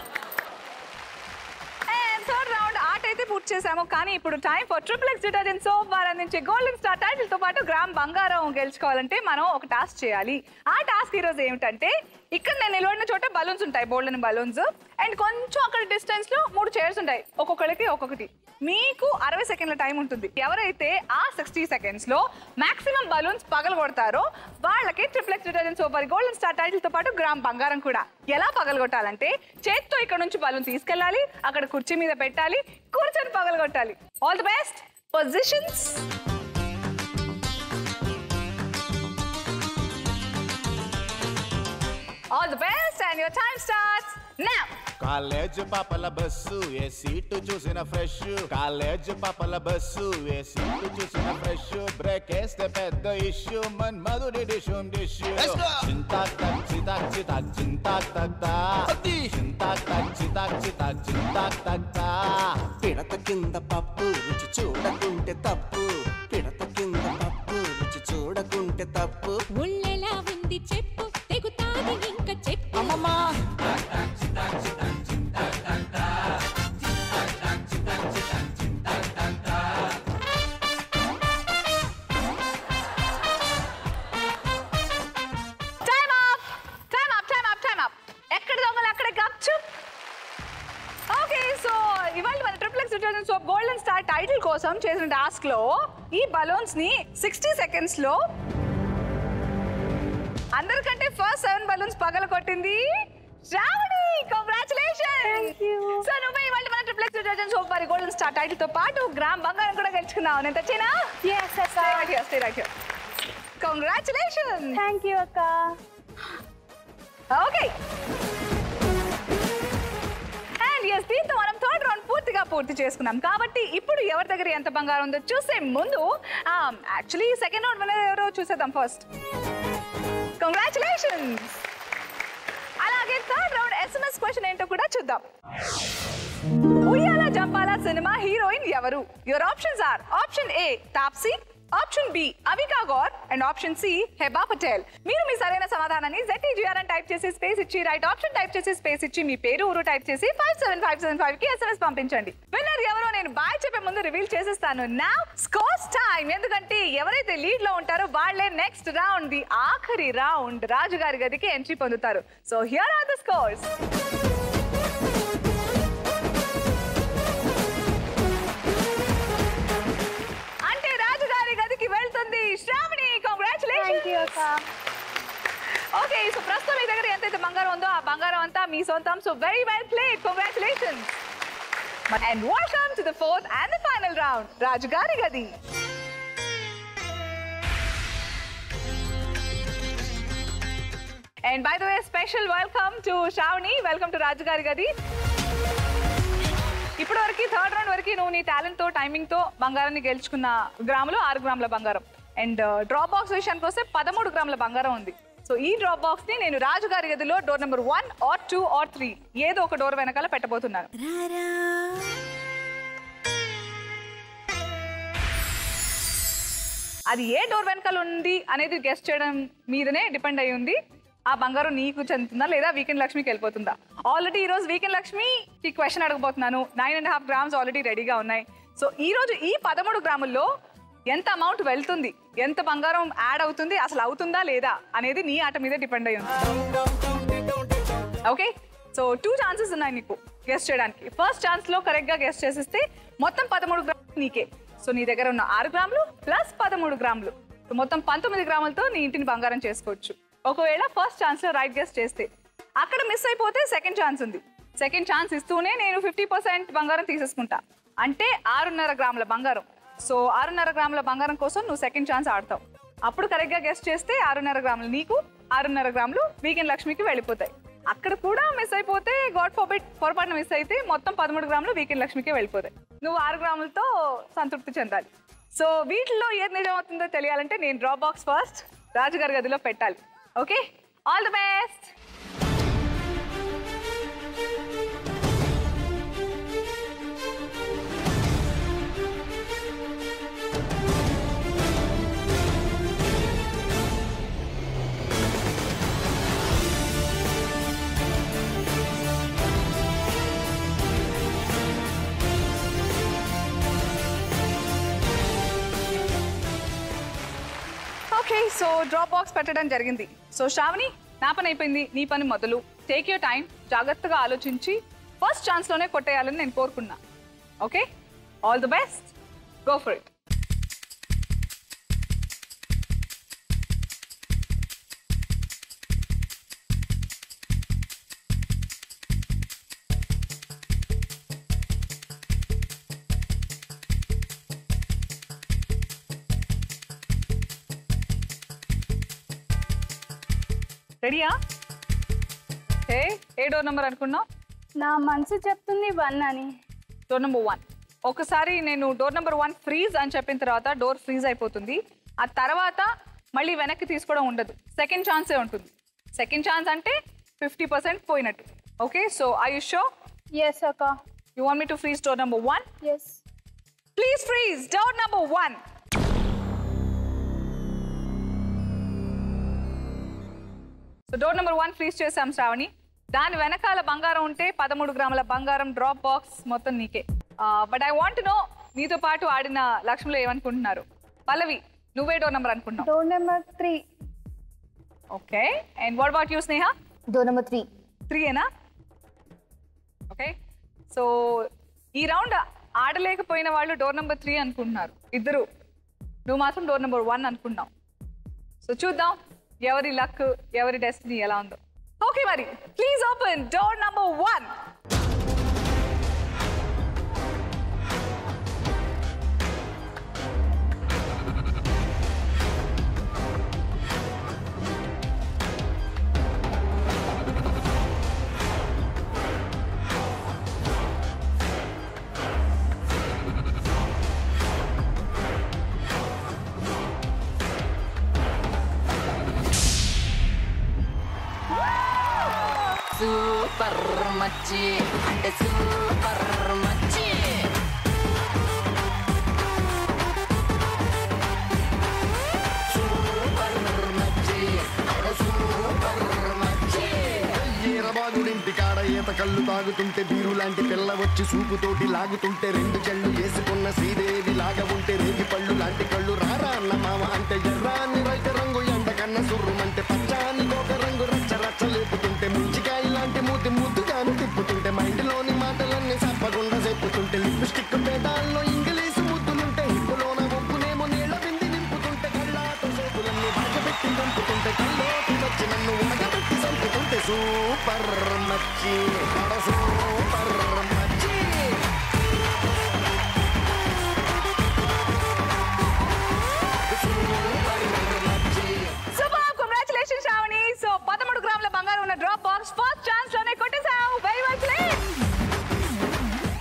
థర్డ్ రౌండ్ ఆట అయితే పూర్తి చేసాము. కానీ ఇప్పుడు time for XXX detergent soap వారు అందించే గోల్డెన్ స్టార్ టైటిల్ తో పాటు గ్రామ్ బంగారం గెలుచుకోవాలంటే మనం ఒక టాస్క్ చేయాలి. ఆ టాస్క్ ఈరోజు ఏమిటంటే, ఇక్కడ నేను నిలబడిన చోట బలూన్స్ ఉంటాయి, బోల్డెన్ బలూన్స్, అండ్ కొంచెం అక్కడ డిస్టెన్స్ లో 3 చైర్స్ ఉంటాయి, ఒక్కొక్కరికి ఒక్కొక్కటి. మీకు 60 సెకండ్ల టైం ఉంటుంది. ఎవరైతే ఆ 60 సెకండ్స్ లో మాక్సిమం బలూన్స్ పగలగొడతారో వాళ్ళకి XXX డిటర్జెంట్ సోప్ వారి గోల్డెన్ స్టార్ టైటిల్ తో పాటు గ్రామ్ బంగారం కూడా. ఎలా పగలగొట్టాలంటే, చేత్తో ఇక్కడ నుంచి బలూన్ తీసుకెళ్ళాలి, అక్కడ కుర్చీ మీద పెట్టాలి, కూర్చొని పగలగొట్టాలి. All the best. Positions. All the best and your time starts now. College పాపల బస్సు ఏ సీటు చూసిన ఫ్రెష్, కాలేజ్ పాపల బస్సు ఏ సీటు చూసిన ఫ్రెష్, బ్రేక్ వేస్తే పెద్ద ఇష్యూ, మన్మధుడి డిషుం డిష్. చింతాక్ తక్ చితాక్ చితాక్ చింతాక్ తక్తా, చింతాక్ తక్ చితాక్ చితాక్ చింతాక్ తక్తా. పిడత కింద పప్పు రుచి చూడకుంటే తప్పు, పిడత కింద పప్పు రుచి చూడకుంటే తప్పు. ముళ్ళెలా ఉంది చెప్పు, తెగుతాది ఇంకా చెప్పు. అమ్మమ్మా detergent soap golden star title కోసం చేసిన టాస్క్ లో ఈ బలూన్స్ ని 60 సెకండ్స్ లో అందరికంటే ఫస్ట్ 7 బలూన్స్ పగలగొట్టింది శ్రావణి. కంగ్రాచులేషన్స్. సో నువ్వు ఇవాళ మన ట్రిప్లెక్స్ డిటర్జెంట్ సోప్ వారి గోల్డెన్ స్టార్ టైటిల్ తో పాటు గ్రామ్ బంగారం కూడా గెలుచుకున్నావు. నేను తెచ్చినా? yes akka. stay right here. Congratulations. Thank you akka. Okay. And yes, దీంతో మనం థర్డ్ రౌండ్ పూర్తి చేసుకున్నాం. కాబట్టి ఇప్పుడు ఎవరి దగ్గర ఎంత బంగారం ఉందో చూసే ముందు యాక్చువల్లీ సెకండ్ రౌండ్ విన్నర్ ఎవరో చూసేద్దాం ఫస్ట్. కంగ్రాచులేషన్స్. అలాగే థర్డ్ రౌండ్ SMS క్వశ్చన్ ఏంటో కూడా చూద్దాం. ఉయ్యాల జంపాల సినిమా హీరోయిన్ ఎవరు? Your options are option A Taapsee, option B Avika Gor and option C Heba Patel. మీరు మీ సరైన సమాధానాన్ని ZTGR అని టైప్ చేసి స్పేస్ ఇచ్చి రైట్ ఆప్షన్ టైప్ చేసి స్పేస్ ఇచ్చి మీ పేరు ఊరు టైప్ చేసి 57575 కి SMS పంపించండి. విన్నర్ ఎవరో నేను బాయ్ చెప్పే ముందు రివీల్ చేసేస్తాను. Now scores time. ఎందుకంటే ఎవరైతే లీడ్ లో ఉంటారో వాళ్ళే నెక్స్ట్ రౌండ్ ది ఆఖరి రౌండ్ రాజుగారి గదికి ఎంట్రీ పొందుతారు. So here are the scores. వెళ్తుంది శ్రావణి. కంగ్రాచులేషన్స్. ఓకే, సో ప్రస్తుతం మీ దగ్గర ఎంతైతే బంగారం ఉందో ఆ బంగారం అంతా మీ సొంతం. So very well played. Congratulations. And welcome to the fourth and the final round రాజుగారి గది. And by the way special welcome to Sravani. Welcome to రాజుగారి గది. ఇప్పటి వరకు థర్డ్ రౌండ్ వరకు నువ్వు నీ టాలెంట్ తో టైమింగ్ తో బంగారాన్ని గెలుచుకున్న గ్రాములు 6 గ్రాముల బంగారం. అండ్ డ్రాప్ బాక్స్ విషయానికి వస్తే 13 గ్రాముల బంగారం ఉంది. సో ఈ డ్రాప్ బాక్స్ ని నేను రాజుగారి గదిలో డోర్ నెంబర్ 1 or 2 or 3 ఏదో ఒక డోర్ వెనకాల పెట్టబోతున్నాను. అది ఏ డోర్ వెనకాల ఉంది అనేది గెస్ట్ చేయడం మీదనే డిపెండ్ అయి ఉంది. ఆ బంగారం నీకు చెందుతుందా లేదా వీకెండ్ లక్ష్మికి వెళ్ళిపోతుందా? ఆల్రెడీ ఈ రోజు వీకెండ్ లక్ష్మికి క్వశ్చన్ అడగబోతున్నాను. 9.5 గ్రామ్స్ ఆల్రెడీ రెడీగా ఉన్నాయి. సో ఈ రోజు ఈ 13 గ్రాముల్లో ఎంత అమౌంట్ వెళ్తుంది, ఎంత బంగారం యాడ్ అవుతుంది, అసలు అవుతుందా లేదా అనేది నీ ఆట మీద డిపెండ్ అయ్యి ఉంది. ఓకే, సో 2 ఛాన్సెస్ ఉన్నాయి నీకు గెస్ట్ చేయడానికి. ఫస్ట్ ఛాన్స్ లో కరెక్ట్ గా గెస్ట్ చేసిస్తే మొత్తం 13 గ్రాములు నీకే. సో నీ దగ్గర ఉన్న 6 గ్రాములు ప్లస్ 13 గ్రాములు మొత్తం 19 గ్రాములతో నీ ఇంటిని బంగారం చేసుకోవచ్చు. ఒకవేళ ఫస్ట్ ఛాన్స్ లో రైట్ గెస్ట్ చేస్తే అక్కడ మిస్ అయిపోతే సెకండ్ ఛాన్స్ ఉంది. సెకండ్ ఛాన్స్ ఇస్తూనే నేను 50% బంగారం తీసేసుకుంటా. అంటే 6.5 గ్రాముల బంగారం. సో 6.5 గ్రాముల బంగారం కోసం నువ్వు సెకండ్ ఛాన్స్ ఆడతావు. అప్పుడు కరెక్ట్ గా గెస్ట్ చేస్తే 6.5 గ్రాములు నీకు, 6.5 గ్రాములు వీకెండ్ లక్ష్మికి వెళ్ళిపోతాయి. అక్కడ కూడా మిస్ అయిపోతే గాడ్ ఫర్బిడ్ పొరపాటున మిస్ అయితే మొత్తం 13 గ్రాములు వీకెండ్ లక్ష్మికి వెళ్ళిపోతాయి. నువ్వు 6 గ్రాములతో సంతృప్తి చెందాలి. సో వీటిలో ఏది నిజం అవుతుందో తెలియాలంటే నేను డ్రాప్ బాక్స్ ఫస్ట్ రాజుగారి గదిలో పెట్టాలి. Okay, all the best. Okay, so drop box పెట్టడం జరిగింది. సో శ్రావణి, నా పని అయిపోయింది, నీ పని మొదలు. టేక్ యూర్ టైం, జాగ్రత్తగా ఆలోచించి ఫస్ట్ ఛాన్స్లోనే కొట్టేయాలని నేను కోరుకున్నా. Okay, all the best, go for it. రెడీయా? ఏ డోర్ నెంబర్ అనుకున్నావు? నా మనసు చెప్తుంది 1 అని. Door number 1. ఒకసారి నేను డోర్ నెంబర్ 1 ఫ్రీజ్ అని చెప్పిన తర్వాత డోర్ ఫ్రీజ్ అయిపోతుంది. ఆ తర్వాత మళ్ళీ వెనక్కి తీసుకోవడం ఉండదు, సెకండ్ ఛాన్సే ఉంటుంది. సెకండ్ ఛాన్స్ అంటే 50% పోయినట్టు. Okay, so are you sure? Yes అక్క. You want me to freeze door number 1? Yes. Please freeze door number 1. So door number 1 freeze చేసాం శ్రావణి. దాని వెనకాల బంగారం ఉంటే 13 గ్రాముల బంగారం డ్రాప్ బాక్స్ మొత్తం నీకే. బట్ ఐ వాంట్ నో, నీతో పాటు ఆడిన లక్ష్మిలో ఏమనుకుంటున్నారు? పల్లవి, నువ్వే డోర్ నెంబర్ అనుకుంటున్నావు? Door number 3. Okay, and what about you Sneha? Door number 3. 3 ఏనా? ఓకే, సో ఈ రౌండ్ ఆడలేకపోయిన వాళ్ళు డోర్ నెంబర్ 3 అనుకుంటున్నారు ఇద్దరు. నువ్వు మాత్రం డోర్ నెంబర్ 1 అనుకున్నావు. సో చూద్దాం ఎవరి లక్ ఎవరి డెస్టినీ ఎలా ఉందో. ఓకే మరి please open door number 1. Super మచ్చి అంటే సూపర్ మచ్చి సూపర్ మచ్చి అంటే సూపర్ మచ్చి. ఈరబాగుడింటి కాడ ఈత కళ్ళు తాగుతుంటే బీరు లాంటి పిల్ల వచ్చి సూపుతోటి లాగుతుంటే 2 చెళ్ళు వేసుకున్న శ్రీదేవి లాగా ఉంటే రేగి పళ్ళు లాంటి కళ్ళు రారా అన్న మామ అంటే ఎర్రాని రైత రంగు ఎండ కన్న సుర్రుమంటే పచ్చాని కోక రంగు రచ్చ రచ్చ లేపుతుంటే ముంచికాయ లాంటి మూతి ముద్దుగాను తిప్పుతుంటే మైండ్లోని మాటలన్నీ సప్పకుండా చెప్పుతుంటే లిప్స్టిక్ పేదాల్లో ఇంగ్లీషు ముద్దులుంటే హిప్పులోన ఒప్పునేమో నీళ్ళ బింది నింపుతుంటే కళ్ళాతో సేపులన్నీ బాగబెట్టి చంపుతుంటే కల్లోకి వచ్చి నన్ను ఉడకబెట్టి చంపుతుంటే సూపర్ మచ్చి సూపర్ మచ్చి. Super congratulations Sravani. సో 13 గ్రాముల బంగారం ఉన్న డ్రాప్ బాక్స్ ఫస్ట్ ఛాన్స్ లోనే కొట్టేసావు. Very well played.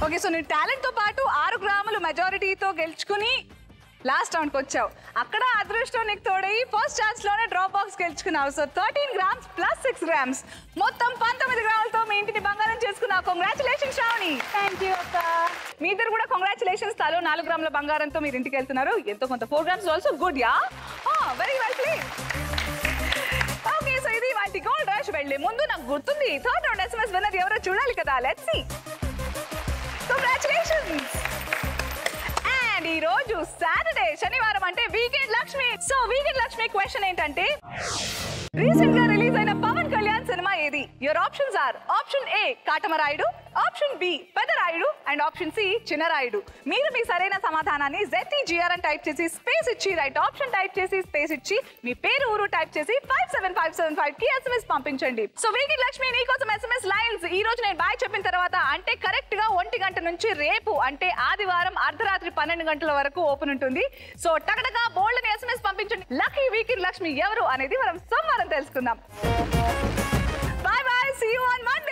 Okay so నీ టాలెంట్ తో పాటు 6 గ్రాములు మెజారిటీతో గెలుచుకుని లాస్ట్ రౌండ్కి వచ్చావు. అక్కడ అదృష్టం నీకు తోడయి ఫస్ట్ ఛాన్స్ లోనే డ్రాప్ బాక్స్ గెలుచుకున్నావు. సో 13 గ్రామ్స్ ప్లస్ 6 గ్రామ్స్ మొత్తం 19 గ్రాములతో మీ ఇంటిని బంగారం చేసుకున్నావు. కంగ్రాచులేషన్స్ శ్రావణి. థ్యాంక్ యూ అక్క. మీ ఇద్దరు కూడా కంగ్రాచులేషన్స్. తలో 4 గ్రాముల బంగారంతో మీరు ఇంటికి వెళ్తున్నారు. ఎంతో కొంత 4 grams also good. Yeah very well played. Okay so ఇది వాటి గోల్డ్ రష్. వెళ్ళే ముందు నాకు గుర్తుంది థర్డ్ రౌండ్ SMS విన్నర్ ఎవరో చూడాలి కదా. Let's see. కంగ్రాచులేషన్స్. అండ్ ఈ రోజు సాటర్డే శనివారం అంటే weekend Lakshmi. So weekend Lakshmi question ఏంటంటే రీసెంట్ గా రిలీజ్ అయిన పవన్ కళ్యాణ్ సినిమా ఏది? Your options are option A Katamarayudu, option B Pedarayudu and option C Chinnarayudu. మీరు మీ సరైన సమాధానాన్ని ZTGR అని టైప్ చేసి స్పేస్ ఇచ్చి రైట్ ఆప్షన్ టైప్ చేసి స్పేస్ ఇచ్చి మీ పేరు ఊరు టైప్ చేసి 57575 కి SMS పంపించండి. సో వీకెండ్ లక్ష్మి నీకోసం SMS లైన్స్ ఈ రోజు నేను బాయ్ చెప్పిన తర్వాత అంటే కరెక్ట్ గా 1 గంట నుంచి రేపు అంటే ఆదివారం అర్ధరాత్రి 12 గంటల వరకు ఓపెన్ ఉంటుంది. సో టకటగా బోల్డ్ అని SMS పంపించండి. లక్కీ వీకెండ్ లక్ష్మి ఎవరు అనేది మనం సోమవారం తెలుసుకుందాం. Bye bye, see you on Monday.